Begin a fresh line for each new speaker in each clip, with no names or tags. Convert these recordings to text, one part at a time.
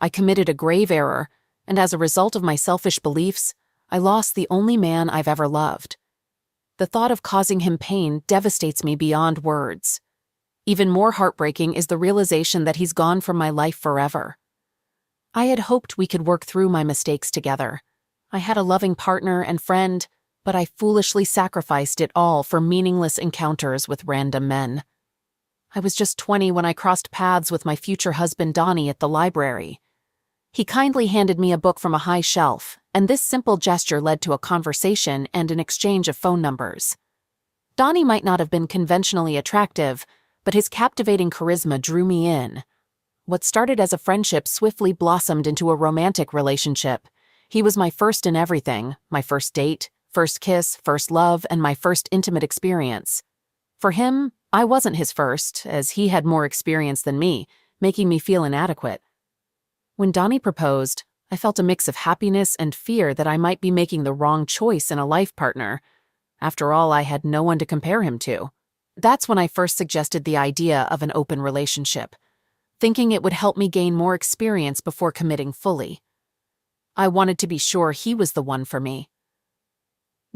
I committed a grave error, and as a result of my selfish beliefs, I lost the only man I've ever loved. The thought of causing him pain devastates me beyond words. Even more heartbreaking is the realization that he's gone from my life forever. I had hoped we could work through my mistakes together. I had a loving partner and friend, but I foolishly sacrificed it all for meaningless encounters with random men. I was just 20 when I crossed paths with my future husband Donnie at the library. He kindly handed me a book from a high shelf, and this simple gesture led to a conversation and an exchange of phone numbers. Donnie might not have been conventionally attractive, but his captivating charisma drew me in. What started as a friendship swiftly blossomed into a romantic relationship. He was my first in everything, my first date, first kiss, first love, and my first intimate experience. For him, I wasn't his first, as he had more experience than me, making me feel inadequate. When Donnie proposed, I felt a mix of happiness and fear that I might be making the wrong choice in a life partner. After all, I had no one to compare him to. That's when I first suggested the idea of an open relationship, thinking it would help me gain more experience before committing fully. I wanted to be sure he was the one for me.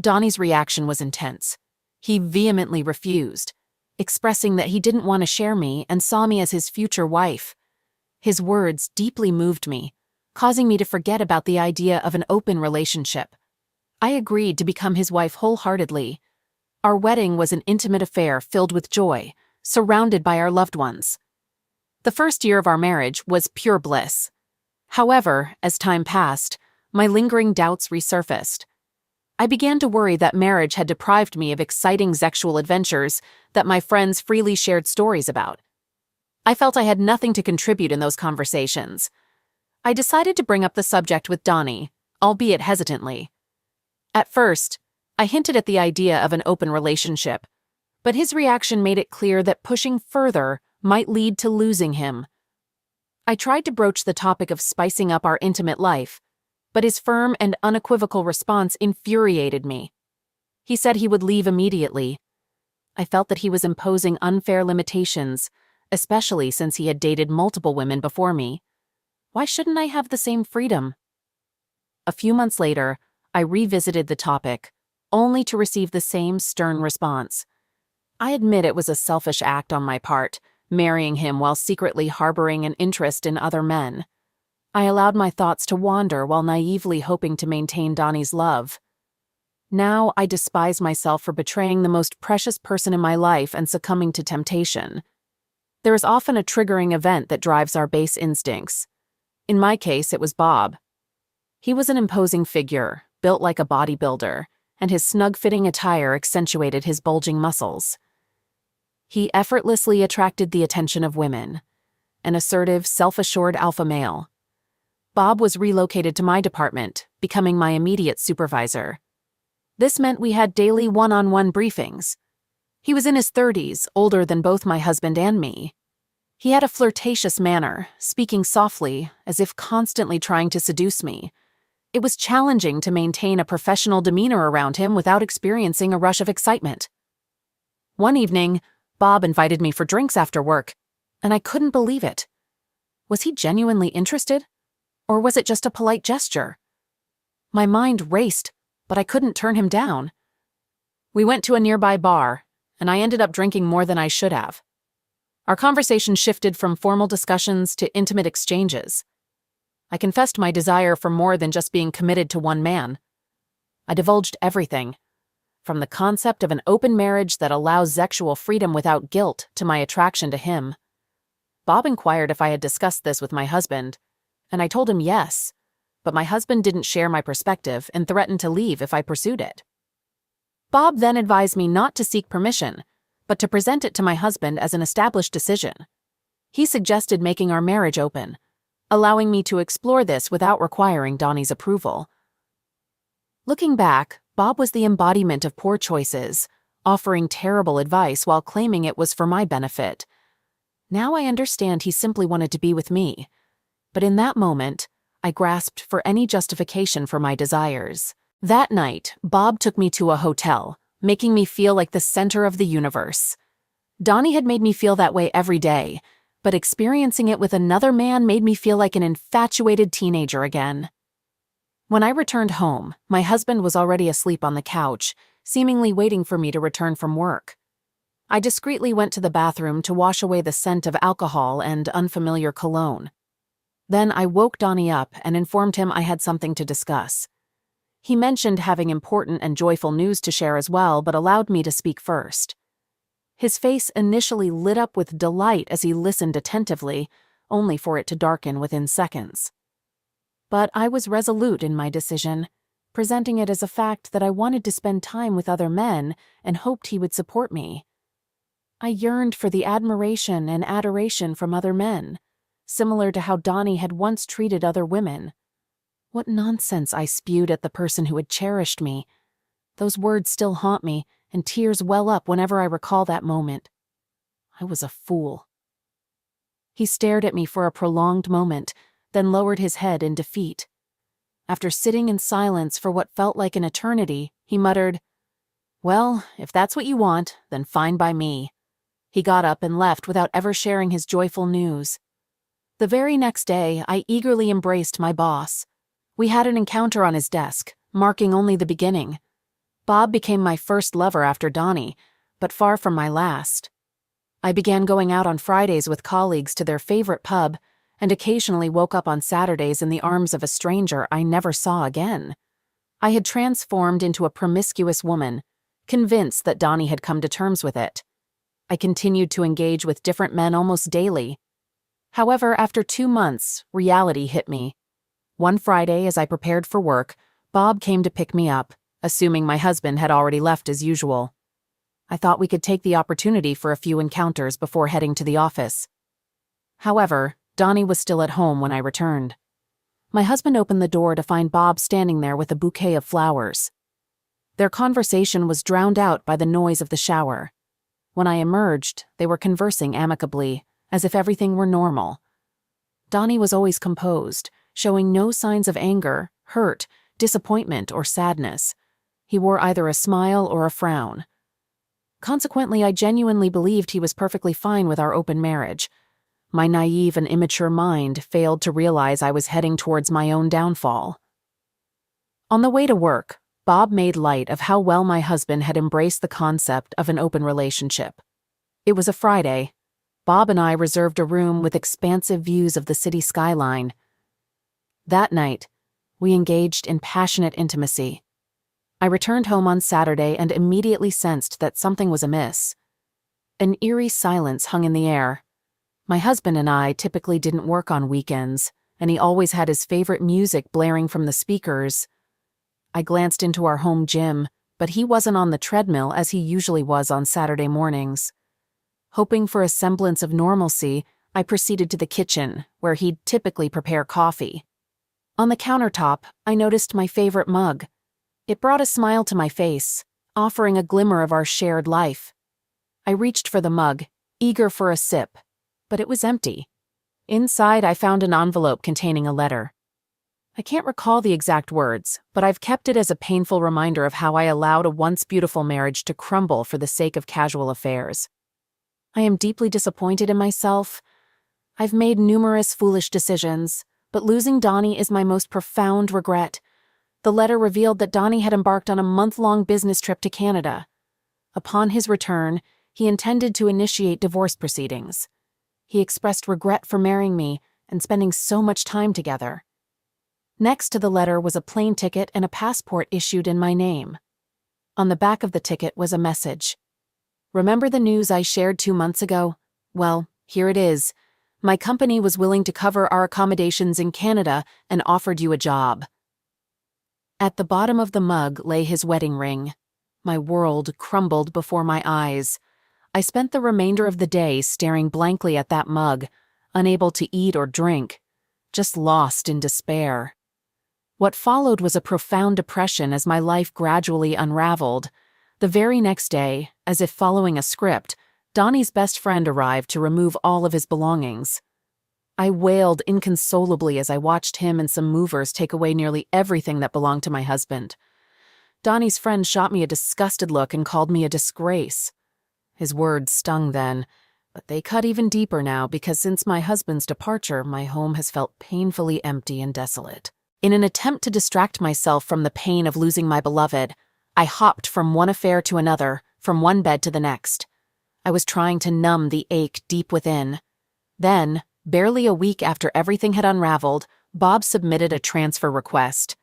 Donnie's reaction was intense. He vehemently refused, expressing that he didn't want to share me and saw me as his future wife. His words deeply moved me, causing me to forget about the idea of an open relationship. I agreed to become his wife wholeheartedly. Our wedding was an intimate affair filled with joy, surrounded by our loved ones. The first year of our marriage was pure bliss. However, as time passed, my lingering doubts resurfaced. I began to worry that marriage had deprived me of exciting sexual adventures that my friends freely shared stories about. I felt I had nothing to contribute in those conversations. I decided to bring up the subject with Donnie, albeit hesitantly. At first, I hinted at the idea of an open relationship, but his reaction made it clear that pushing further might lead to losing him. I tried to broach the topic of spicing up our intimate life, but his firm and unequivocal response infuriated me. He said he would leave immediately. I felt that he was imposing unfair limitations, especially since he had dated multiple women before me. Why shouldn't I have the same freedom? A few months later, I revisited the topic, only to receive the same stern response. I admit it was a selfish act on my part, marrying him while secretly harboring an interest in other men. I allowed my thoughts to wander while naively hoping to maintain Donnie's love. Now I despise myself for betraying the most precious person in my life and succumbing to temptation. There is often a triggering event that drives our base instincts. In my case, it was Bob. He was an imposing figure, built like a bodybuilder, and his snug-fitting attire accentuated his bulging muscles. He effortlessly attracted the attention of women, an assertive, self-assured alpha male. Bob was relocated to my department, becoming my immediate supervisor. This meant we had daily one-on-one briefings. He was in his 30s, older than both my husband and me. He had a flirtatious manner, speaking softly, as if constantly trying to seduce me. It was challenging to maintain a professional demeanor around him without experiencing a rush of excitement. One evening, Bob invited me for drinks after work, and I couldn't believe it. Was he genuinely interested? Or was it just a polite gesture? My mind raced, but I couldn't turn him down. We went to a nearby bar, and I ended up drinking more than I should have. Our conversation shifted from formal discussions to intimate exchanges. I confessed my desire for more than just being committed to one man. I divulged everything, from the concept of an open marriage that allows sexual freedom without guilt to my attraction to him. Bob inquired if I had discussed this with my husband, and I told him yes, but my husband didn't share my perspective and threatened to leave if I pursued it. Bob then advised me not to seek permission, but to present it to my husband as an established decision. He suggested making our marriage open, allowing me to explore this without requiring Donnie's approval. Looking back, Bob was the embodiment of poor choices, offering terrible advice while claiming it was for my benefit. Now I understand he simply wanted to be with me, but in that moment, I grasped for any justification for my desires. That night, Bob took me to a hotel, making me feel like the center of the universe. Donnie had made me feel that way every day, but experiencing it with another man made me feel like an infatuated teenager again. When I returned home, my husband was already asleep on the couch, seemingly waiting for me to return from work. I discreetly went to the bathroom to wash away the scent of alcohol and unfamiliar cologne. Then I woke Donnie up and informed him I had something to discuss. He mentioned having important and joyful news to share as well, but allowed me to speak first. His face initially lit up with delight as he listened attentively, only for it to darken within seconds. But I was resolute in my decision, presenting it as a fact that I wanted to spend time with other men and hoped he would support me. I yearned for the admiration and adoration from other men, similar to how Donnie had once treated other women. What nonsense I spewed at the person who had cherished me. Those words still haunt me, and tears well up whenever I recall that moment. I was a fool. He stared at me for a prolonged moment, then lowered his head in defeat. After sitting in silence for what felt like an eternity, he muttered, "Well, if that's what you want, then fine by me." He got up and left without ever sharing his joyful news. The very next day, I eagerly embraced my boss. We had an encounter on his desk, marking only the beginning. Bob became my first lover after Donnie, but far from my last. I began going out on Fridays with colleagues to their favorite pub, and occasionally woke up on Saturdays in the arms of a stranger I never saw again. I had transformed into a promiscuous woman, convinced that Donnie had come to terms with it. I continued to engage with different men almost daily. However, after 2 months, reality hit me. One Friday, as I prepared for work, Bob came to pick me up, assuming my husband had already left as usual. I thought we could take the opportunity for a few encounters before heading to the office. However, Donnie was still at home when I returned. My husband opened the door to find Bob standing there with a bouquet of flowers. Their conversation was drowned out by the noise of the shower. When I emerged, they were conversing amicably, as if everything were normal. Donnie was always composed, showing no signs of anger, hurt, disappointment, or sadness. He wore either a smile or a frown. Consequently, I genuinely believed he was perfectly fine with our open marriage. My naive and immature mind failed to realize I was heading towards my own downfall. On the way to work, Bob made light of how well my husband had embraced the concept of an open relationship. It was a Friday. Bob and I reserved a room with expansive views of the city skyline. That night, we engaged in passionate intimacy. I returned home on Saturday and immediately sensed that something was amiss. An eerie silence hung in the air. My husband and I typically didn't work on weekends, and he always had his favorite music blaring from the speakers. I glanced into our home gym, but he wasn't on the treadmill as he usually was on Saturday mornings. Hoping for a semblance of normalcy, I proceeded to the kitchen, where he'd typically prepare coffee. On the countertop, I noticed my favorite mug. It brought a smile to my face, offering a glimmer of our shared life. I reached for the mug, eager for a sip, but it was empty. Inside, I found an envelope containing a letter. I can't recall the exact words, but I've kept it as a painful reminder of how I allowed a once beautiful marriage to crumble for the sake of casual affairs. I am deeply disappointed in myself. I've made numerous foolish decisions, but losing Donnie is my most profound regret. The letter revealed that Donnie had embarked on a month-long business trip to Canada. Upon his return, he intended to initiate divorce proceedings. He expressed regret for marrying me and spending so much time together. Next to the letter was a plane ticket and a passport issued in my name. On the back of the ticket was a message. "Remember the news I shared 2 months ago? Well, here it is. My company was willing to cover our accommodations in Canada and offered you a job." At the bottom of the mug lay his wedding ring. My world crumbled before my eyes. I spent the remainder of the day staring blankly at that mug, unable to eat or drink, just lost in despair. What followed was a profound depression as my life gradually unraveled. The very next day, as if following a script, Donnie's best friend arrived to remove all of his belongings. I wailed inconsolably as I watched him and some movers take away nearly everything that belonged to my husband. Donnie's friend shot me a disgusted look and called me a disgrace. His words stung then, But they cut even deeper now because since my husband's departure, my home has felt painfully empty and desolate. In an attempt to distract myself from the pain of losing my beloved, I hopped from one affair to another, from one bed to the next. I was trying to numb the ache deep within. Then, barely a week after everything had unraveled, Bob submitted a transfer request.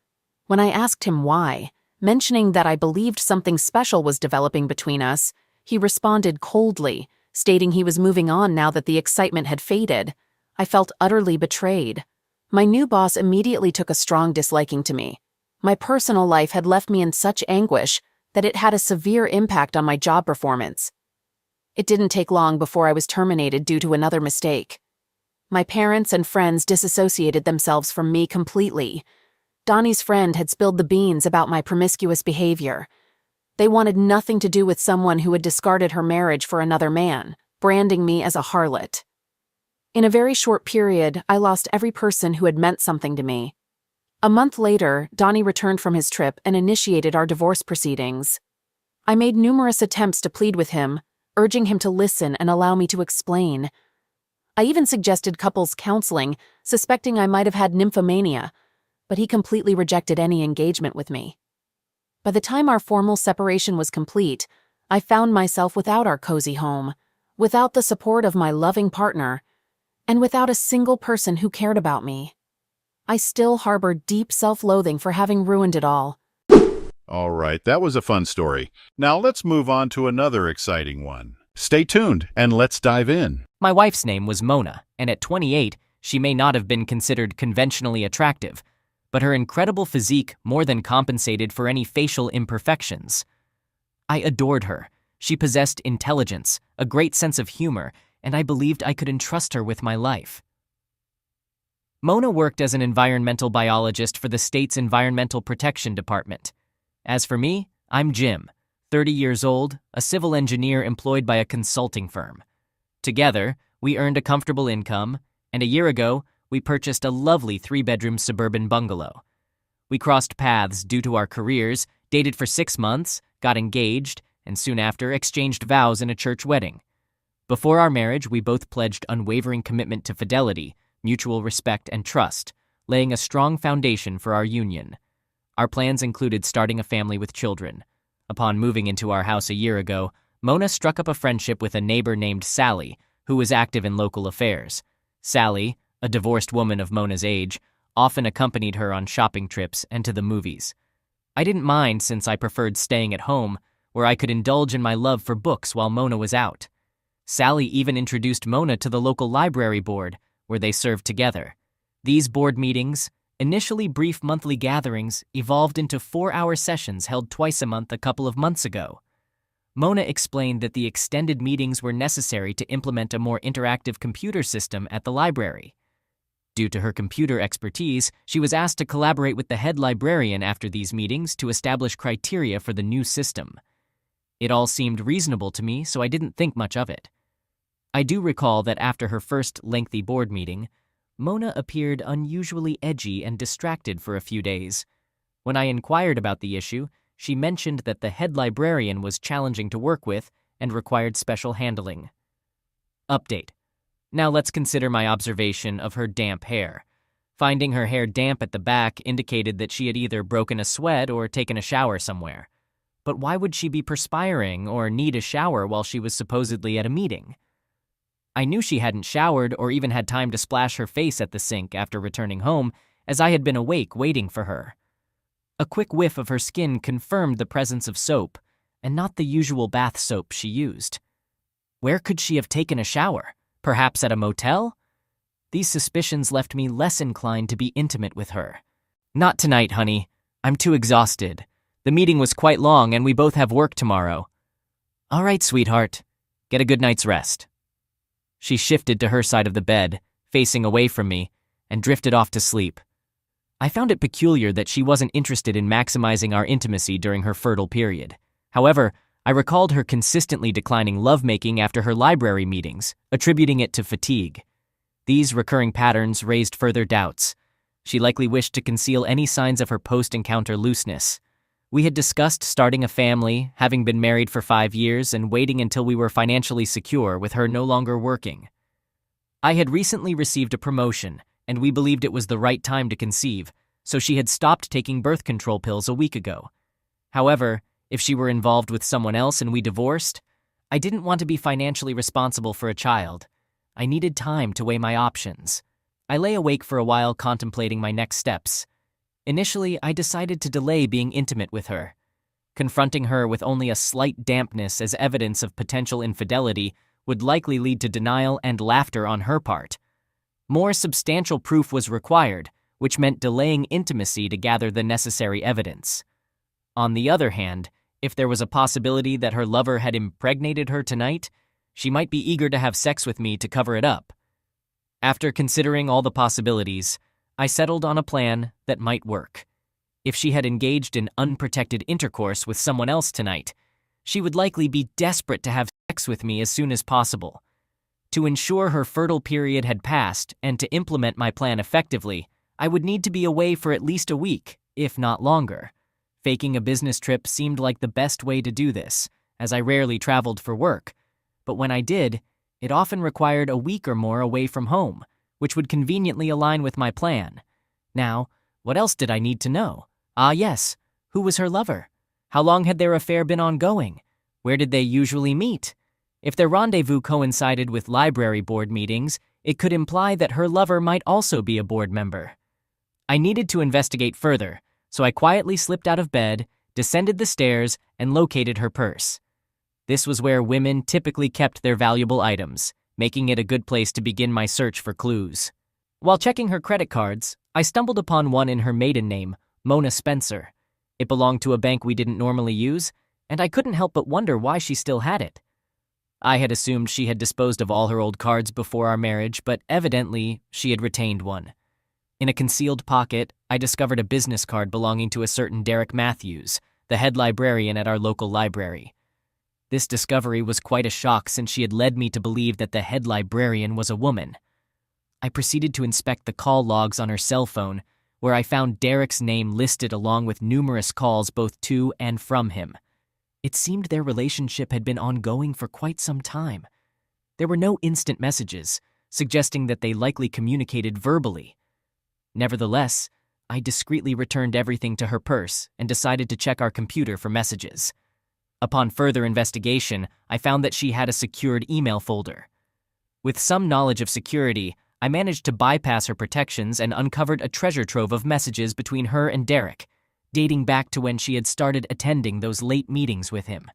When I asked him why, mentioning that I believed something special was developing between us, he responded coldly, stating he was moving on now that the excitement had faded. I felt utterly betrayed. My new boss immediately took a strong disliking to me. My personal life had left me in such anguish that it had a severe impact on my job performance. It didn't take long before I was terminated due to another mistake. My parents and friends disassociated themselves from me completely. Donnie's friend had spilled the beans about my promiscuous behavior. They wanted nothing to do with someone who had discarded her marriage for another man, branding me as a harlot. In a very short period, I lost every person who had meant something to me. A month later, Donnie returned from his trip and initiated our divorce proceedings. I made numerous attempts to plead with him, urging him to listen and allow me to explain. I even suggested couples counseling, suspecting I might have had nymphomania, but he completely rejected any engagement with me. By the time our formal separation was complete, I found myself without our cozy home, without the support of my loving partner, and without a single person who cared about me. I still harbor deep self-loathing for having ruined it all.
All right, that was a fun story. Now let's move on to another exciting one. Stay tuned and let's dive in.
My wife's name was Mona, and at 28, she may not have been considered conventionally attractive, but her incredible physique more than compensated for any facial imperfections. I adored her. She possessed intelligence, a great sense of humor, and I believed I could entrust her with my life. Mona worked as an environmental biologist for the state's Environmental Protection Department. As for me, I'm Jim, 30 years old, a civil engineer employed by a consulting firm. Together, we earned a comfortable income, and a year ago, we purchased a lovely 3-bedroom suburban bungalow. We crossed paths due to our careers, dated for 6 months, got engaged, and soon after exchanged vows in a church wedding. Before our marriage, we both pledged unwavering commitment to fidelity, mutual respect, and trust, laying a strong foundation for our union. Our plans included starting a family with children. Upon moving into our house a year ago, Mona struck up a friendship with a neighbor named Sally, who was active in local affairs. Sally, a divorced woman of Mona's age, often accompanied her on shopping trips and to the movies. I didn't mind since I preferred staying at home, where I could indulge in my love for books while Mona was out. Sally even introduced Mona to the local library board, where they served together. These board meetings, initially brief monthly gatherings, evolved into 4-hour sessions held twice a month a couple of months ago. Mona explained that the extended meetings were necessary to implement a more interactive computer system at the library. Due to her computer expertise, she was asked to collaborate with the head librarian after these meetings to establish criteria for the new system. It all seemed reasonable to me, so I didn't think much of it. I do recall that after her first lengthy board meeting, Mona appeared unusually edgy and distracted for a few days. When I inquired about the issue, she mentioned that the head librarian was challenging to work with and required special handling. Update. Now let's consider my observation of her damp hair. Finding her hair damp at the back indicated that she had either broken a sweat or taken a shower somewhere. But why would she be perspiring or need a shower while she was supposedly at a meeting? I knew she hadn't showered or even had time to splash her face at the sink after returning home, as I had been awake waiting for her. A quick whiff of her skin confirmed the presence of soap, and not the usual bath soap she used. Where could she have taken a shower? Perhaps at a motel? These suspicions left me less inclined to be intimate with her. Not tonight, honey. I'm too exhausted. The meeting was quite long and we both have work tomorrow. All right, sweetheart. Get a good night's rest. She shifted to her side of the bed, facing away from me, and drifted off to sleep. I found it peculiar that she wasn't interested in maximizing our intimacy during her fertile period. However, I recalled her consistently declining lovemaking after her library meetings, attributing it to fatigue. These recurring patterns raised further doubts. She likely wished to conceal any signs of her post-encounter looseness. We had discussed starting a family, having been married for 5 years, and waiting until we were financially secure with her no longer working. I had recently received a promotion, and we believed it was the right time to conceive, so she had stopped taking birth control pills a week ago. However, if she were involved with someone else and we divorced, I didn't want to be financially responsible for a child. I needed time to weigh my options. I lay awake for a while contemplating my next steps. Initially, I decided to delay being intimate with her. Confronting her with only a slight dampness as evidence of potential infidelity would likely lead to denial and laughter on her part. More substantial proof was required, which meant delaying intimacy to gather the necessary evidence. On the other hand, if there was a possibility that her lover had impregnated her tonight, she might be eager to have sex with me to cover it up. After considering all the possibilities, I settled on a plan that might work. If she had engaged in unprotected intercourse with someone else tonight, she would likely be desperate to have sex with me as soon as possible. To ensure her fertile period had passed and to implement my plan effectively, I would need to be away for at least a week, if not longer. Faking a business trip seemed like the best way to do this, as I rarely traveled for work. But when I did, it often required a week or more away from home, which would conveniently align with my plan. Now, what else did I need to know? Ah, yes. Who was her lover? How long had their affair been ongoing? Where did they usually meet? If their rendezvous coincided with library board meetings, it could imply that her lover might also be a board member. I needed to investigate further, so I quietly slipped out of bed, descended the stairs, and located her purse. This was where women typically kept their valuable items, making it a good place to begin my search for clues. While checking her credit cards, I stumbled upon one in her maiden name, Mona Spencer. It belonged to a bank we didn't normally use, and I couldn't help but wonder why she still had it. I had assumed she had disposed of all her old cards before our marriage, but evidently she had retained one. In a concealed pocket, I discovered a business card belonging to a certain Derek Matthews, the head librarian at our local library. This discovery was quite a shock since she had led me to believe that the head librarian was a woman. I proceeded to inspect the call logs on her cell phone, where I found Derek's name listed along with numerous calls both to and from him. It seemed their relationship had been ongoing for quite some time. There were no instant messages, suggesting that they likely communicated verbally. Nevertheless, I discreetly returned everything to her purse and decided to check our computer for messages. Upon further investigation, I found that she had a secured email folder. With some knowledge of security, I managed to bypass her protections and uncovered a treasure trove of messages between her and Derek, dating back to when she had started attending those late meetings with him.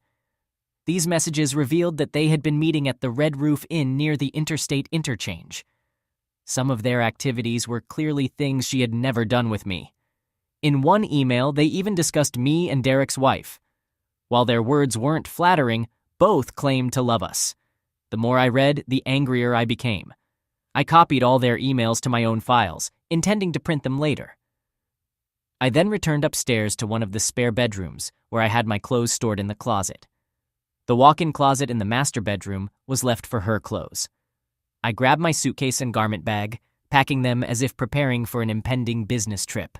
These messages revealed that they had been meeting at the Red Roof Inn near the interstate interchange. Some of their activities were clearly things she had never done with me. In one email, they even discussed me and Derek's wife. While their words weren't flattering, both claimed to love us. The more I read, the angrier I became. I copied all their emails to my own files, intending to print them later. I then returned upstairs to one of the spare bedrooms, where I had my clothes stored in the closet. The walk-in closet in the master bedroom was left for her clothes. I grabbed my suitcase and garment bag, packing them as if preparing for an impending business trip.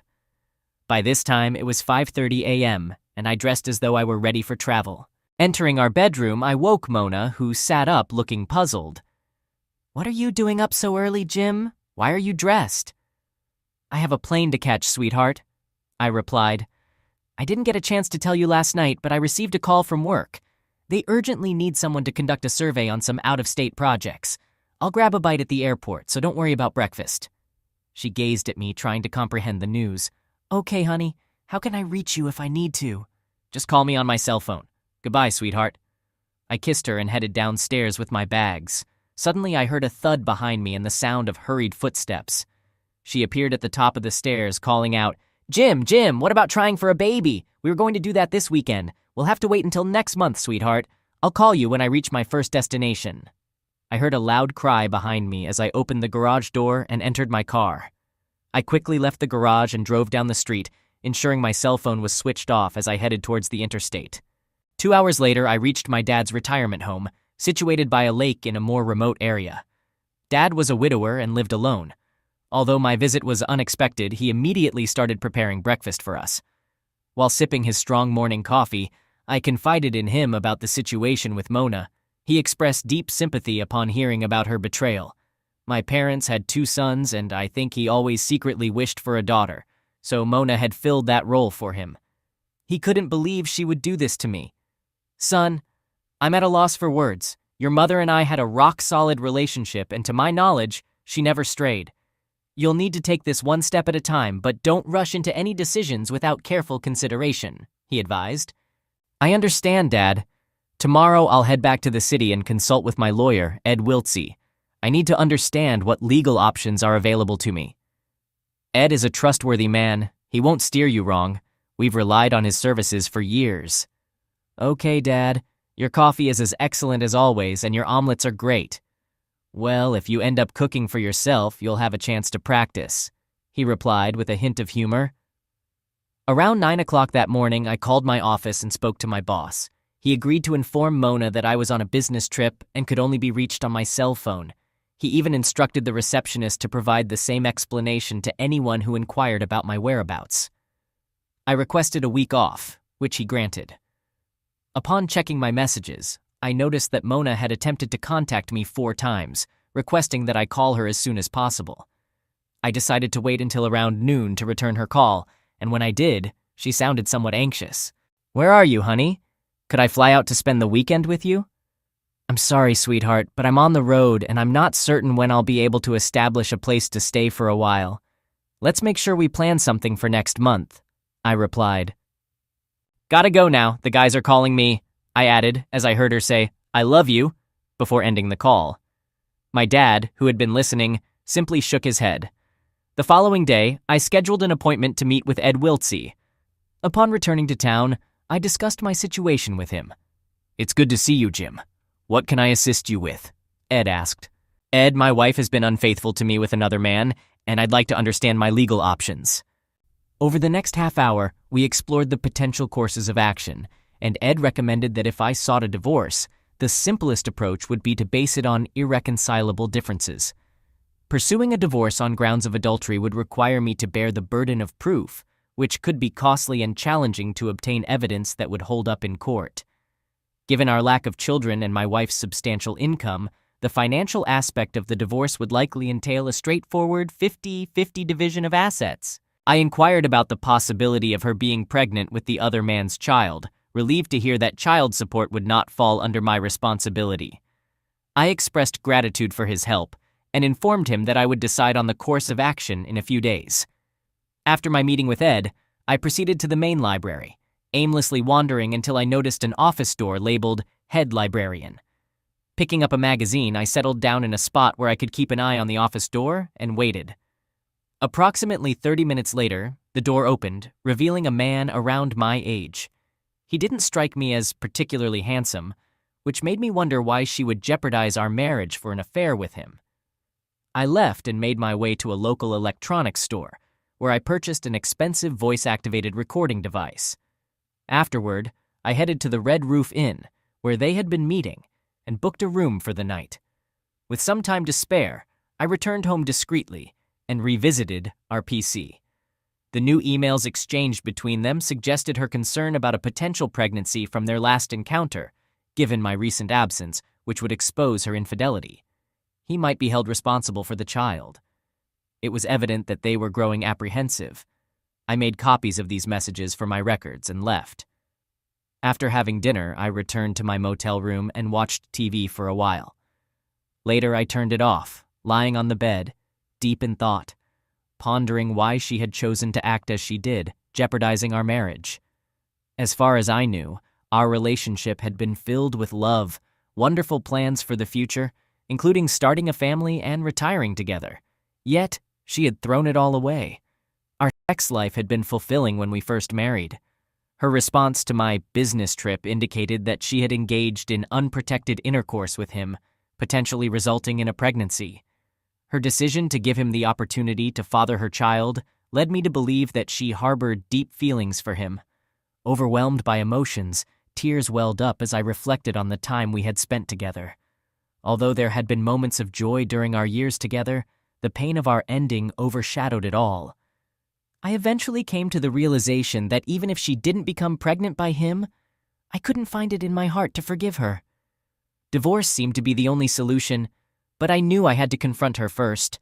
By this time, it was 5:30 a.m., and I dressed as though I were ready for travel. Entering our bedroom, I woke Mona, who sat up looking puzzled. "What are you doing up so early, Jim? Why are you dressed?" "I have a plane to catch, sweetheart," I replied. "I didn't get a chance to tell you last night, but I received a call from work. They urgently need someone to conduct a survey on some out-of-state projects. I'll grab a bite at the airport, so don't worry about breakfast." She gazed at me, trying to comprehend the news. "Okay, honey. How can I reach you if I need to?" "Just call me on my cell phone. Goodbye, sweetheart." I kissed her and headed downstairs with my bags. Suddenly, I heard a thud behind me and the sound of hurried footsteps. She appeared at the top of the stairs, calling out, Jim, what about trying for a baby? We were going to do that this weekend. We'll have to wait until next month, sweetheart. I'll call you when I reach my first destination." I heard a loud cry behind me as I opened the garage door and entered my car. I quickly left the garage and drove down the street, ensuring my cell phone was switched off as I headed towards the interstate. 2 hours later, I reached my dad's retirement home, situated by a lake in a more remote area. Dad was a widower and lived alone. Although my visit was unexpected, he immediately started preparing breakfast for us. While sipping his strong morning coffee, I confided in him about the situation with Mona. He expressed deep sympathy upon hearing about her betrayal. My parents had 2 sons, and I think he always secretly wished for a daughter, so Mona had filled that role for him. He couldn't believe she would do this to me. Son, I'm at a loss for words. Your mother and I had a rock-solid relationship, and to my knowledge, she never strayed. You'll need to take this one step at a time, but don't rush into any decisions without careful consideration, he advised. I understand, Dad. Tomorrow I'll head back to the city and consult with my lawyer, Ed Wiltsey. I need to understand what legal options are available to me. Ed is a trustworthy man. He won't steer you wrong. We've relied on his services for years. Okay, Dad. Your coffee is as excellent as always, and your omelets are great. Well, if you end up cooking for yourself, you'll have a chance to practice, he replied with a hint of humor. Around 9 o'clock that morning, I called my office and spoke to my boss. He agreed to inform Mona that I was on a business trip and could only be reached on my cell phone. He even instructed the receptionist to provide the same explanation to anyone who inquired about my whereabouts. I requested a week off, which he granted. Upon checking my messages, I noticed that Mona had attempted to contact me 4 times, requesting that I call her as soon as possible. I decided to wait until around noon to return her call, and when I did, she sounded somewhat anxious. Where are you, honey? Could I fly out to spend the weekend with you? I'm sorry, sweetheart, but I'm on the road and I'm not certain when I'll be able to establish a place to stay for a while. Let's make sure we plan something for next month, I replied. Gotta go now, the guys are calling me, I added as I heard her say, I love you, before ending the call. My dad, who had been listening, simply shook his head. The following day, I scheduled an appointment to meet with Ed Wiltsey. Upon returning to town, I discussed my situation with him. It's good to see you, Jim. What can I assist you with? Ed asked. Ed, my wife has been unfaithful to me with another man, and I'd like to understand my legal options. Over the next half hour, we explored the potential courses of action, and Ed recommended that if I sought a divorce, the simplest approach would be to base it on irreconcilable differences. Pursuing a divorce on grounds of adultery would require me to bear the burden of proof, which could be costly and challenging to obtain evidence that would hold up in court. Given our lack of children and my wife's substantial income, the financial aspect of the divorce would likely entail a straightforward 50-50 division of assets. I inquired about the possibility of her being pregnant with the other man's child, relieved to hear that child support would not fall under my responsibility. I expressed gratitude for his help and informed him that I would decide on the course of action in a few days. After my meeting with Ed, I proceeded to the main library, aimlessly wandering until I noticed an office door labeled Head Librarian. Picking up a magazine, I settled down in a spot where I could keep an eye on the office door and waited. Approximately 30 minutes later, the door opened, revealing a man around my age. He didn't strike me as particularly handsome, which made me wonder why she would jeopardize our marriage for an affair with him. I left and made my way to a local electronics store, where I purchased an expensive voice-activated recording device. Afterward, I headed to the Red Roof Inn, where they had been meeting, and booked a room for the night. With some time to spare, I returned home discreetly and revisited our PC. The new emails exchanged between them suggested her concern about a potential pregnancy from their last encounter, given my recent absence, which would expose her infidelity. He might be held responsible for the child. It was evident that they were growing apprehensive. I made copies of these messages for my records and left. After having dinner, I returned to my motel room and watched TV for a while. Later, I turned it off, lying on the bed, deep in thought, pondering why she had chosen to act as she did, jeopardizing our marriage. As far as I knew, our relationship had been filled with love, wonderful plans for the future, including starting a family and retiring together. Yet, she had thrown it all away. Our sex life had been fulfilling when we first married. Her response to my business trip indicated that she had engaged in unprotected intercourse with him, potentially resulting in a pregnancy. Her decision to give him the opportunity to father her child led me to believe that she harbored deep feelings for him. Overwhelmed by emotions, tears welled up as I reflected on the time we had spent together. Although there had been moments of joy during our years together, the pain of our ending overshadowed it all. I eventually came to the realization that even if she didn't become pregnant by him, I couldn't find it in my heart to forgive her. Divorce seemed to be the only solution, but I knew I had to confront her first,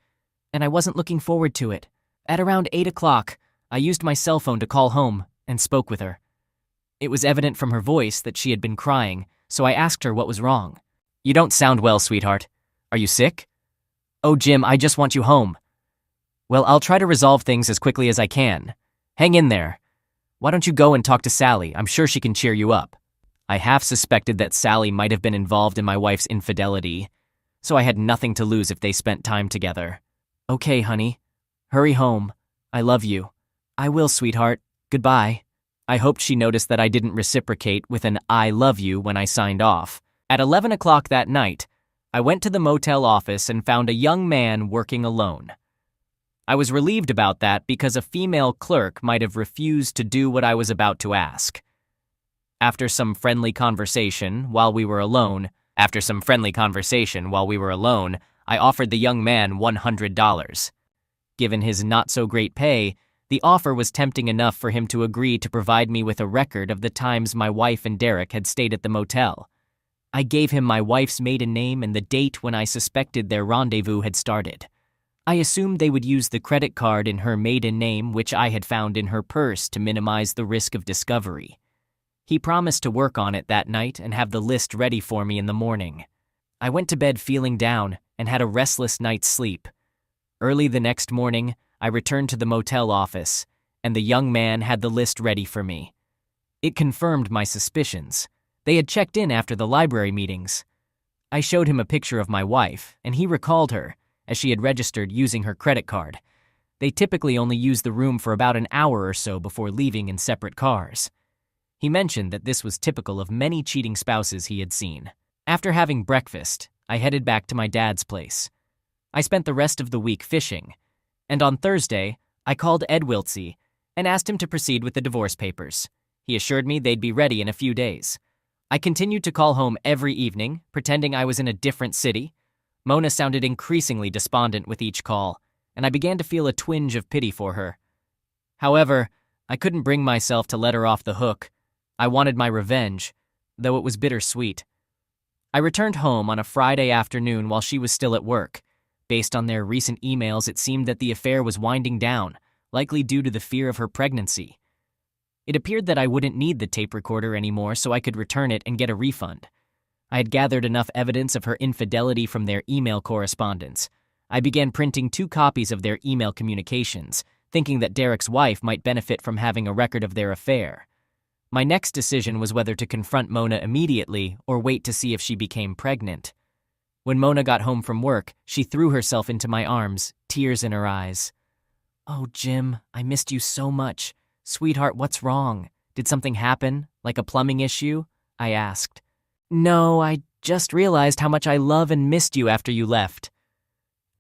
and I wasn't looking forward to it. At around 8 o'clock, I used my cell phone to call home and spoke with her. It was evident from her voice that she had been crying, so I asked her what was wrong. "You don't sound well, sweetheart. Are you sick?" "Oh, Jim, I just want you home." "Well, I'll try to resolve things as quickly as I can. Hang in there. Why don't you go and talk to Sally? I'm sure she can cheer you up." I half suspected that Sally might have been involved in my wife's infidelity, so I had nothing to lose if they spent time together. "Okay, honey. Hurry home. I love you." "I will, sweetheart. Goodbye." I hoped she noticed that I didn't reciprocate with an "I love you" when I signed off. At 11 o'clock that night, I went to the motel office and found a young man working alone. I was relieved about that because a female clerk might have refused to do what I was about to ask. After some friendly conversation while we were alone, I offered the young man $100. Given his not-so-great pay, the offer was tempting enough for him to agree to provide me with a record of the times my wife and Derek had stayed at the motel. I gave him my wife's maiden name and the date when I suspected their rendezvous had started. I assumed they would use the credit card in her maiden name, which I had found in her purse, to minimize the risk of discovery. He promised to work on it that night and have the list ready for me in the morning. I went to bed feeling down and had a restless night's sleep. Early the next morning, I returned to the motel office, and the young man had the list ready for me. It confirmed my suspicions. They had checked in after the library meetings. I showed him a picture of my wife, and he recalled her, as she had registered using her credit card. They typically only use the room for about an hour or so before leaving in separate cars. He mentioned that this was typical of many cheating spouses he had seen. After having breakfast, I headed back to my dad's place. I spent the rest of the week fishing, and on Thursday, I called Ed Wiltsey and asked him to proceed with the divorce papers. He assured me they'd be ready in a few days. I continued to call home every evening, pretending I was in a different city. Mona sounded increasingly despondent with each call, and I began to feel a twinge of pity for her. However, I couldn't bring myself to let her off the hook. I wanted my revenge, though it was bittersweet. I returned home on a Friday afternoon while she was still at work. Based on their recent emails, it seemed that the affair was winding down, likely due to the fear of her pregnancy. It appeared that I wouldn't need the tape recorder anymore, so I could return it and get a refund. I had gathered enough evidence of her infidelity from their email correspondence. I began printing 2 copies of their email communications, thinking that Derek's wife might benefit from having a record of their affair. My next decision was whether to confront Mona immediately or wait to see if she became pregnant. When Mona got home from work, she threw herself into my arms, tears in her eyes. "Oh, Jim, I missed you so much. Sweetheart, what's wrong? Did something happen, like a plumbing issue?" I asked. "No, I just realized how much I love and missed you after you left."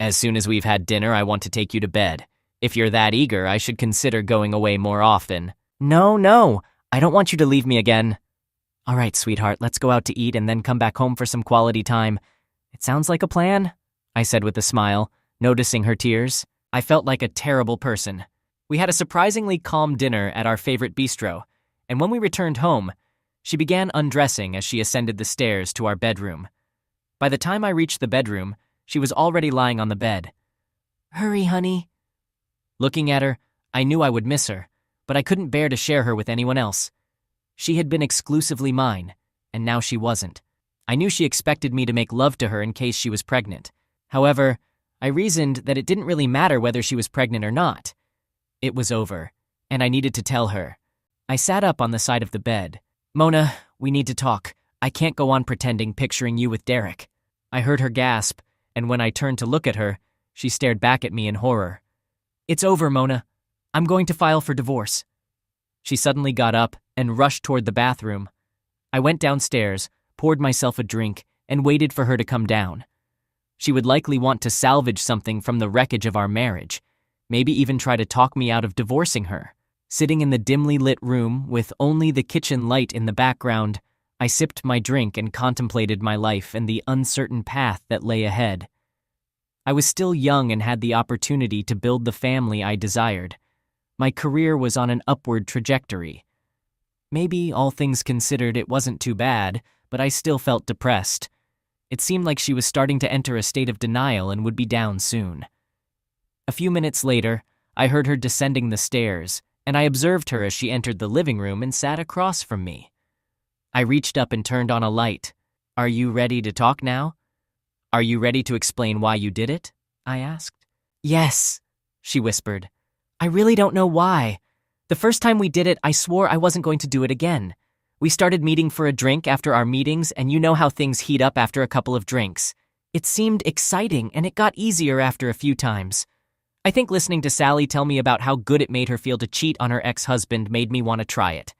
"As soon as we've had dinner, I want to take you to bed. If you're that eager, I should consider going away more often." No, I don't want you to leave me again." "All right, sweetheart, let's go out to eat and then come back home for some quality time. It sounds like a plan," I said with a smile, noticing her tears. I felt like a terrible person. We had a surprisingly calm dinner at our favorite bistro, and when we returned home, she began undressing as she ascended the stairs to our bedroom. By the time I reached the bedroom, she was already lying on the bed. "Hurry, honey." Looking at her, I knew I would miss her, but I couldn't bear to share her with anyone else. She had been exclusively mine, and now she wasn't. I knew she expected me to make love to her in case she was pregnant. However, I reasoned that it didn't really matter whether she was pregnant or not. It was over, and I needed to tell her. I sat up on the side of the bed. "Mona, we need to talk. I can't go on pretending picturing you with Derek." I heard her gasp, and when I turned to look at her, she stared back at me in horror. "It's over, Mona. I'm going to file for divorce." She suddenly got up and rushed toward the bathroom. I went downstairs, poured myself a drink, and waited for her to come down. She would likely want to salvage something from the wreckage of our marriage, maybe even try to talk me out of divorcing her. Sitting in the dimly lit room with only the kitchen light in the background, I sipped my drink and contemplated my life and the uncertain path that lay ahead. I was still young and had the opportunity to build the family I desired. My career was on an upward trajectory. Maybe, all things considered, it wasn't too bad, but I still felt depressed. It seemed like she was starting to enter a state of denial and would be down soon. A few minutes later, I heard her descending the stairs, and I observed her as she entered the living room and sat across from me. I reached up and turned on a light. "Are you ready to talk now? Are you ready to explain why you did it?" I asked. "Yes," she whispered. "I really don't know why. The first time we did it, I swore I wasn't going to do it again. We started meeting for a drink after our meetings, and you know how things heat up after a couple of drinks. It seemed exciting, and it got easier after a few times. I think listening to Sally tell me about how good it made her feel to cheat on her ex-husband made me want to try it.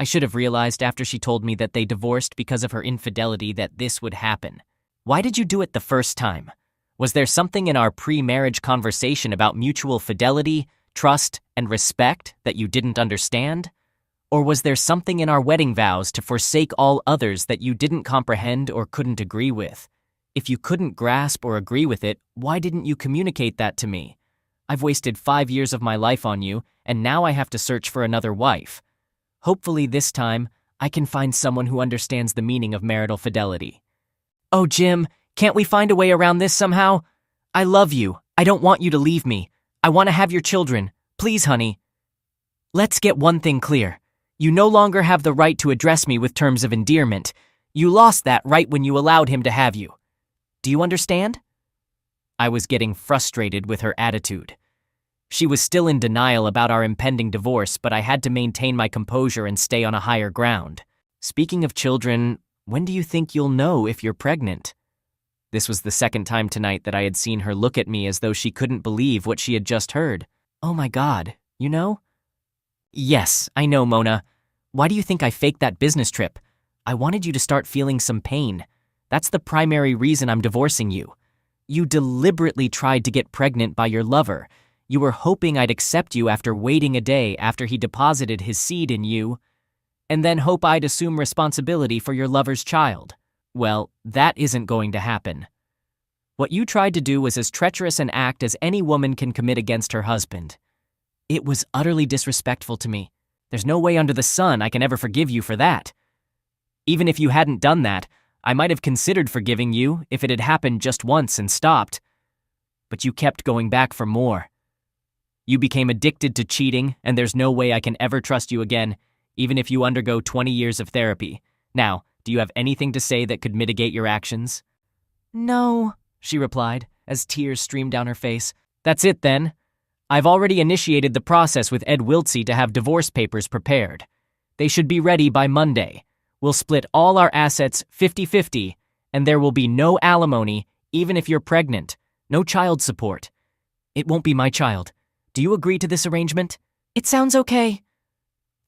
I should have realized after she told me that they divorced because of her infidelity that this would happen. Why did you do it the first time? Was there something in our pre-marriage conversation about mutual fidelity, trust, and respect that you didn't understand? Or was there something in our wedding vows to forsake all others that you didn't comprehend or couldn't agree with? If you couldn't grasp or agree with it, why didn't you communicate that to me? I've wasted 5 years of my life on you, and now I have to search for another wife. Hopefully this time, I can find someone who understands the meaning of marital fidelity." "Oh, Jim, can't we find a way around this somehow? I love you. I don't want you to leave me. I want to have your children. Please, honey. Let's get one thing clear. You no longer have the right to address me with terms of endearment. You lost that right when you allowed him to have you. Do you understand?" I was getting frustrated with her attitude. She was still in denial about our impending divorce, but I had to maintain my composure and stay on a higher ground. "Speaking of children, when do you think you'll know if you're pregnant?" This was the second time tonight that I had seen her look at me as though she couldn't believe what she had just heard. "Oh my God, you know?" "Yes, I know, Mona. Why do you think I faked that business trip? I wanted you to start feeling some pain. That's the primary reason I'm divorcing you. You deliberately tried to get pregnant by your lover. You were hoping I'd accept you after waiting a day after he deposited his seed in you, and then hope I'd assume responsibility for your lover's child. Well, that isn't going to happen. What you tried to do was as treacherous an act as any woman can commit against her husband. It was utterly disrespectful to me. There's no way under the sun I can ever forgive you for that. Even if you hadn't done that, I might have considered forgiving you if it had happened just once and stopped. But you kept going back for more. You became addicted to cheating, and there's no way I can ever trust you again, even if you undergo 20 years of therapy. Now, do you have anything to say that could mitigate your actions?" "No," she replied, as tears streamed down her face. "That's it then. I've already initiated the process with Ed Wiltsey to have divorce papers prepared. They should be ready by Monday. We'll split all our assets 50-50, and there will be no alimony, even if you're pregnant. No child support. It won't be my child. Do you agree to this arrangement?" "It sounds okay.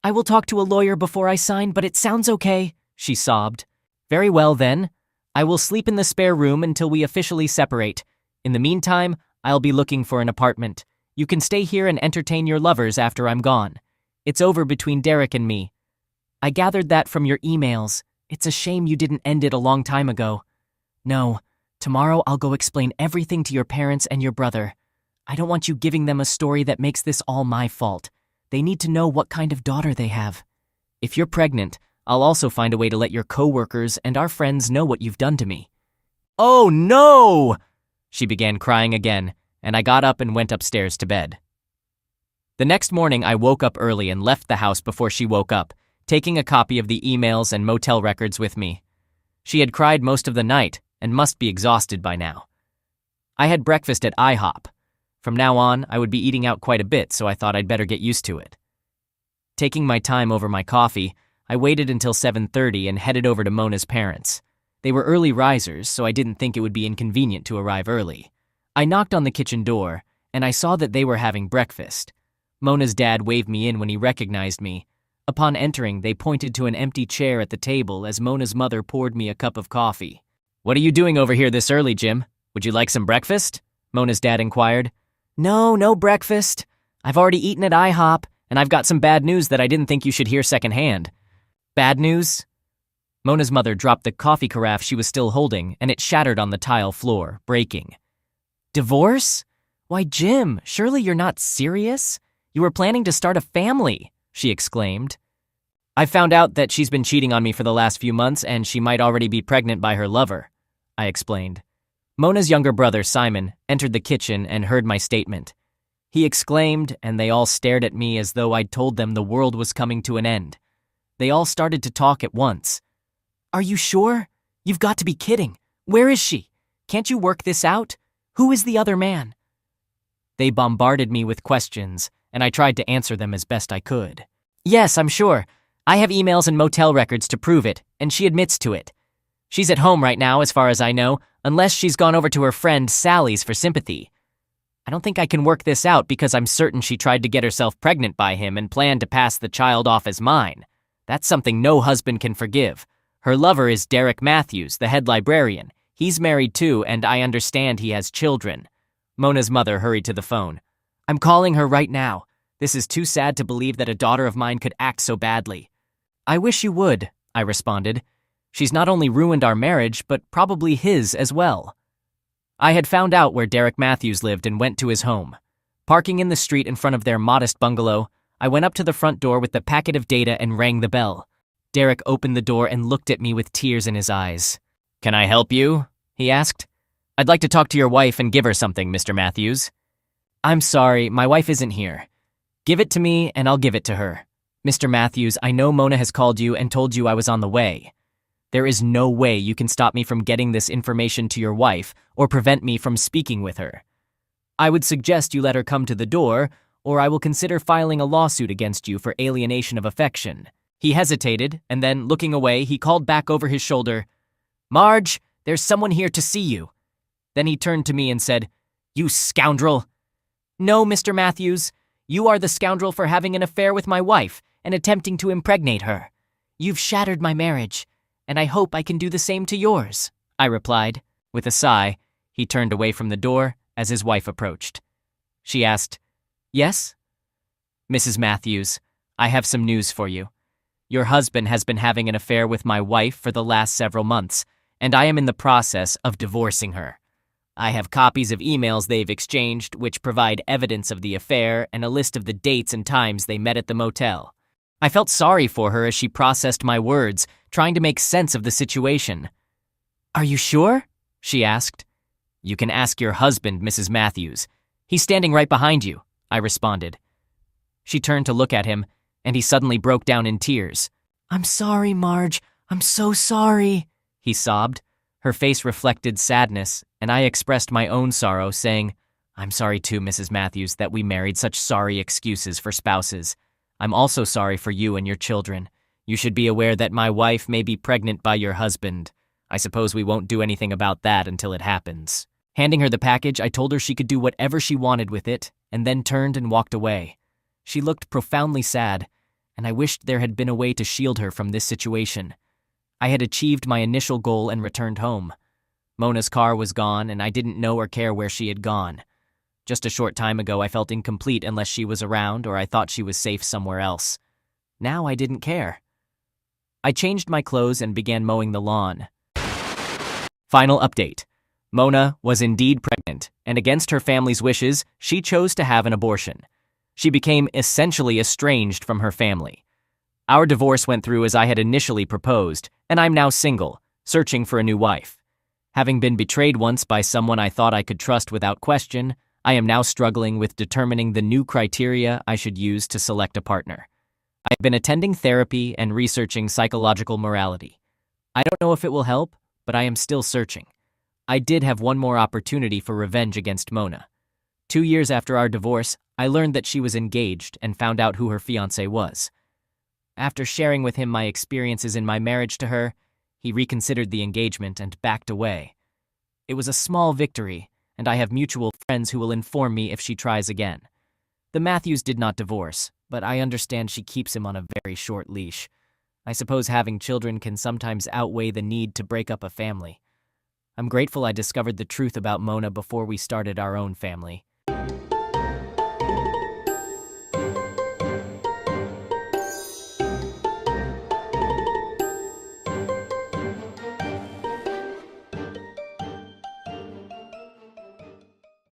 I will talk to a lawyer before I sign, but it sounds okay," she sobbed. "Very well then. I will sleep in the spare room until we officially separate. In the meantime, I'll be looking for an apartment. You can stay here and entertain your lovers after I'm gone. It's over between Derek and me. I gathered that from your emails. It's a shame you didn't end it a long time ago. No, tomorrow I'll go explain everything to your parents and your brother. I don't want you giving them a story that makes this all my fault. They need to know what kind of daughter they have. If you're pregnant, I'll also find a way to let your coworkers and our friends know what you've done to me." "Oh no!" She began crying again, and I got up and went upstairs to bed. The next morning, I woke up early and left the house before she woke up, taking a copy of the emails and motel records with me. She had cried most of the night and must be exhausted by now. I had breakfast at IHOP. From now on, I would be eating out quite a bit, so I thought I'd better get used to it. Taking my time over my coffee, I waited until 7:30 and headed over to Mona's parents. They were early risers, so I didn't think it would be inconvenient to arrive early. I knocked on the kitchen door, and I saw that they were having breakfast. Mona's dad waved me in when he recognized me. Upon entering, they pointed to an empty chair at the table as Mona's mother poured me a cup of coffee. "What are you doing over here this early, Jim? Would you like some breakfast?" Mona's dad inquired. No breakfast. I've already eaten at IHOP, and I've got some bad news that I didn't think you should hear secondhand." "Bad news?" Mona's mother dropped the coffee carafe she was still holding, and it shattered on the tile floor, breaking. "Divorce? Why, Jim, surely you're not serious? You were planning to start a family, she exclaimed. I found out that she's been cheating on me for the last few months and she might already be pregnant by her lover, I explained. Mona's younger brother, Simon, entered the kitchen and heard my statement. He exclaimed, and they all stared at me as though I'd told them the world was coming to an end. They all started to talk at once. Are you sure? You've got to be kidding. Where is she? Can't you work this out? Who is the other man? They bombarded me with questions, and I tried to answer them as best I could. Yes, I'm sure. I have emails and motel records to prove it, and she admits to it. She's at home right now, as far as I know, unless she's gone over to her friend Sally's for sympathy. I don't think I can work this out because I'm certain she tried to get herself pregnant by him and planned to pass the child off as mine. That's something no husband can forgive. Her lover is Derek Matthews, the head librarian. He's married too, and I understand he has children. Mona's mother hurried to the phone. I'm calling her right now. This is too sad to believe that a daughter of mine could act so badly. I wish you would, I responded. She's not only ruined our marriage, but probably his as well. I had found out where Derek Matthews lived and went to his home. Parking in the street in front of their modest bungalow, I went up to the front door with the packet of data and rang the bell. Derek opened the door and looked at me with tears in his eyes. Can I help you? He asked. I'd like to talk to your wife and give her something, Mr. Matthews. I'm sorry, my wife isn't here. Give it to me and I'll give it to her. Mr. Matthews, I know Mona has called you and told you I was on the way. There is no way you can stop me from getting this information to your wife or prevent me from speaking with her. I would suggest you let her come to the door, or I will consider filing a lawsuit against you for alienation of affection. He hesitated, and then, looking away, he called back over his shoulder, Marge, there's someone here to see you. Then he turned to me and said, You scoundrel. No, Mr. Matthews, you are the scoundrel for having an affair with my wife and attempting to impregnate her. You've shattered my marriage, and I hope I can do the same to yours, I replied. With a sigh, he turned away from the door as his wife approached. She asked, Yes? Mrs. Matthews, I have some news for you. Your husband has been having an affair with my wife for the last several months, and I am in the process of divorcing her. I have copies of emails they've exchanged which provide evidence of the affair and a list of the dates and times they met at the motel. I felt sorry for her as she processed my words, trying to make sense of the situation. Are you sure? She asked. You can ask your husband, Mrs. Matthews. He's standing right behind you, I responded. She turned to look at him, and he suddenly broke down in tears. I'm sorry, Marge. I'm so sorry, he sobbed. Her face reflected sadness, and I expressed my own sorrow, saying, I'm sorry too, Mrs. Matthews, that we married such sorry excuses for spouses. I'm also sorry for you and your children. You should be aware that my wife may be pregnant by your husband. I suppose we won't do anything about that until it happens. Handing her the package, I told her she could do whatever she wanted with it, and then turned and walked away. She looked profoundly sad, and I wished there had been a way to shield her from this situation. I had achieved my initial goal and returned home. Mona's car was gone, and I didn't know or care where she had gone. Just a short time ago, I felt incomplete unless she was around or I thought she was safe somewhere else. Now I didn't care. I changed my clothes and began mowing the lawn. Final update. Mona was indeed pregnant, and against her family's wishes, she chose to have an abortion. She became essentially estranged from her family. Our divorce went through as I had initially proposed, and I'm now single, searching for a new wife. Having been betrayed once by someone I thought I could trust without question, I am now struggling with determining the new criteria I should use to select a partner. I've been attending therapy and researching psychological morality. I don't know if it will help, but I am still searching. I did have one more opportunity for revenge against Mona. 2 years after our divorce, I learned that she was engaged and found out who her fiancé was. After sharing with him my experiences in my marriage to her, he reconsidered the engagement and backed away. It was a small victory, and I have mutual friends who will inform me if she tries again. The Matthews did not divorce, but I understand she keeps him on a very short leash. I suppose having children can sometimes outweigh the need to break up a family. I'm grateful I discovered the truth about Mona before we started our own family.